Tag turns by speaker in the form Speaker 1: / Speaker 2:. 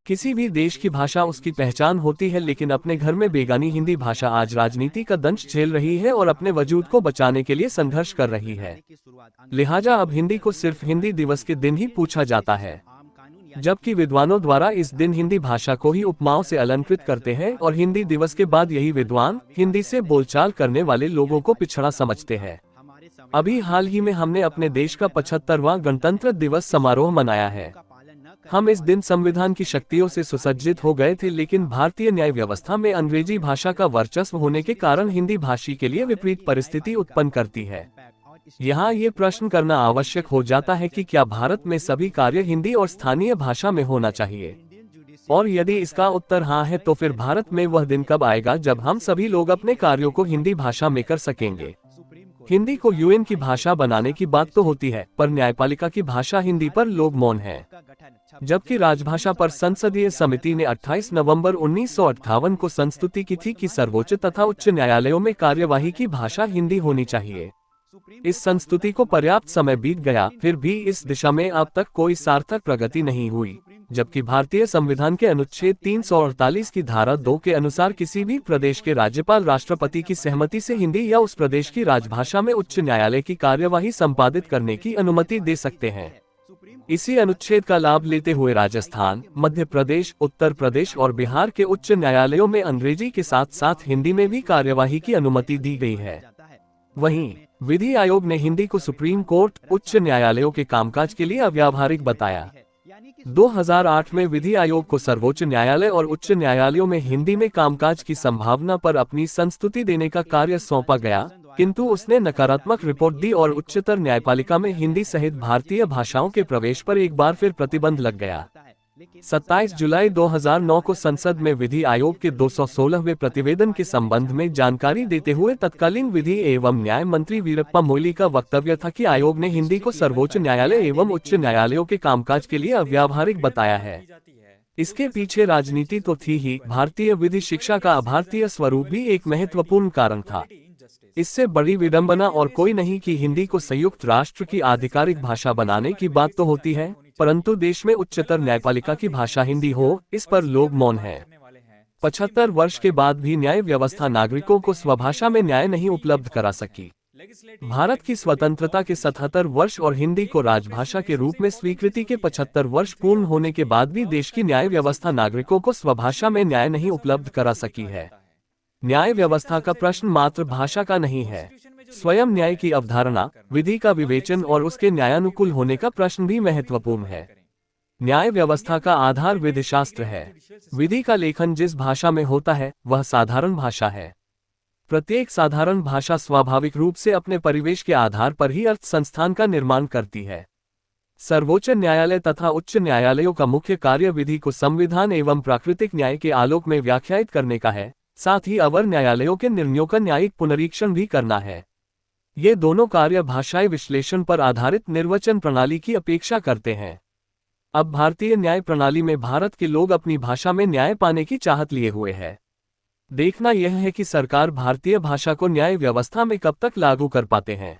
Speaker 1: किसी भी देश की भाषा उसकी पहचान होती है, लेकिन अपने घर में बेगानी हिंदी भाषा आज राजनीति का दंश झेल रही है और अपने वजूद को बचाने के लिए संघर्ष कर रही है। लिहाजा अब हिंदी को सिर्फ हिंदी दिवस के दिन ही पूछा जाता है, जबकि विद्वानों द्वारा इस दिन हिंदी भाषा को ही उपमाओं से अलंकृत करते हैं और हिंदी दिवस के बाद यही विद्वान हिंदी से बोलचाल करने वाले लोगों को पिछड़ा समझते हैं। अभी हाल ही में हमने अपने देश का 75वां गणतंत्र दिवस समारोह मनाया है। हम इस दिन संविधान की शक्तियों से सुसज्जित हो गए थे, लेकिन भारतीय न्याय व्यवस्था में अंग्रेजी भाषा का वर्चस्व होने के कारण हिंदी भाषी के लिए विपरीत परिस्थिति उत्पन्न करती है। यहाँ ये प्रश्न करना आवश्यक हो जाता है कि क्या भारत में सभी कार्य हिंदी और स्थानीय भाषा में होना चाहिए, और यदि इसका उत्तर हाँ है तो फिर भारत में वह दिन कब आएगा जब हम सभी लोग अपने कार्यों को हिंदी भाषा में कर सकेंगे। हिंदी को यूएन की भाषा बनाने की बात तो होती है, पर न्यायपालिका की भाषा हिंदी पर लोग मौन हैं। जबकि राजभाषा पर संसदीय समिति ने 28 नवंबर 1958 को संस्तुति की थी कि सर्वोच्च तथा उच्च न्यायालयों में कार्यवाही की भाषा हिंदी होनी चाहिए। इस संस्तुति को पर्याप्त समय बीत गया, फिर भी इस दिशा में अब तक कोई सार्थक प्रगति नहीं हुई। जबकि भारतीय संविधान के अनुच्छेद 348 की धारा 2 के अनुसार किसी भी प्रदेश के राज्यपाल राष्ट्रपति की सहमति से हिंदी या उस प्रदेश की राजभाषा में उच्च न्यायालय की कार्यवाही संपादित करने की अनुमति दे सकते हैं। इसी अनुच्छेद का लाभ लेते हुए राजस्थान, मध्य प्रदेश, उत्तर प्रदेश और बिहार के उच्च न्यायालयों में अंग्रेजी के साथ साथ हिंदी में भी कार्यवाही की अनुमति दी गई है। वहीं विधि आयोग ने हिंदी को सुप्रीम कोर्ट, उच्च न्यायालयों के कामकाज के लिए अव्यावहारिक बताया। 2008 में विधि आयोग को सर्वोच्च न्यायालय और उच्च न्यायालयों में हिंदी में कामकाज की संभावना पर अपनी संस्तुति देने का कार्य सौंपा गया, किंतु उसने नकारात्मक रिपोर्ट दी और उच्चतर न्यायपालिका में हिंदी सहित भारतीय भाषाओं के प्रवेश पर एक बार फिर प्रतिबंध लग गया। 27 जुलाई 2009 को संसद में विधि आयोग के 216वें प्रतिवेदन के संबंध में जानकारी देते हुए तत्कालीन विधि एवं न्याय मंत्री वीरप्पा मोइली का वक्तव्य था कि आयोग ने हिंदी को सर्वोच्च न्यायालय एवं उच्च न्यायालयों के कामकाज के लिए अव्यावहारिक बताया है। इसके पीछे राजनीति तो थी ही, भारतीय विधि शिक्षा का अभारतीय स्वरूप भी एक महत्वपूर्ण कारण था। इससे बड़ी विडंबना और कोई नहीं कि हिंदी को संयुक्त राष्ट्र की आधिकारिक भाषा बनाने की बात तो होती है, परंतु देश में उच्चतर न्यायपालिका की भाषा हिंदी हो, इस पर लोग मौन हैं। 75 वर्ष के बाद भी न्याय व्यवस्था नागरिकों को स्वभाषा में न्याय नहीं उपलब्ध करा सकी। भारत की स्वतंत्रता के 77 वर्ष और हिंदी को राजभाषा के रूप में स्वीकृति के 75 वर्ष पूर्ण होने के बाद भी देश की न्याय व्यवस्था नागरिकों को स्वभाषा में न्याय नहीं उपलब्ध करा सकी है। न्याय व्यवस्था का प्रश्न मात्र भाषा का नहीं है, स्वयं न्याय की अवधारणा, विधि का विवेचन और उसके न्यायानुकूल होने का प्रश्न भी महत्वपूर्ण है। न्याय व्यवस्था का आधार विधिशास्त्र है। विधि का लेखन जिस भाषा में होता है वह साधारण भाषा है। प्रत्येक साधारण भाषा स्वाभाविक रूप से अपने परिवेश के आधार पर ही अर्थ संस्थान का निर्माण करती है। सर्वोच्च न्यायालय तथा उच्च न्यायालयों का मुख्य कार्य विधि को संविधान एवं प्राकृतिक न्याय के आलोक में व्याख्यायित करने का है, साथ ही अवर न्यायालयों के निर्णयों का न्यायिक पुनरीक्षण भी करना है। ये दोनों कार्य भाषाई विश्लेषण पर आधारित निर्वचन प्रणाली की अपेक्षा करते हैं। अब भारतीय न्याय प्रणाली में भारत के लोग अपनी भाषा में न्याय पाने की चाहत लिए हुए हैं। देखना यह है कि सरकार भारतीय भाषा को न्याय व्यवस्था में कब तक लागू कर पाते हैं।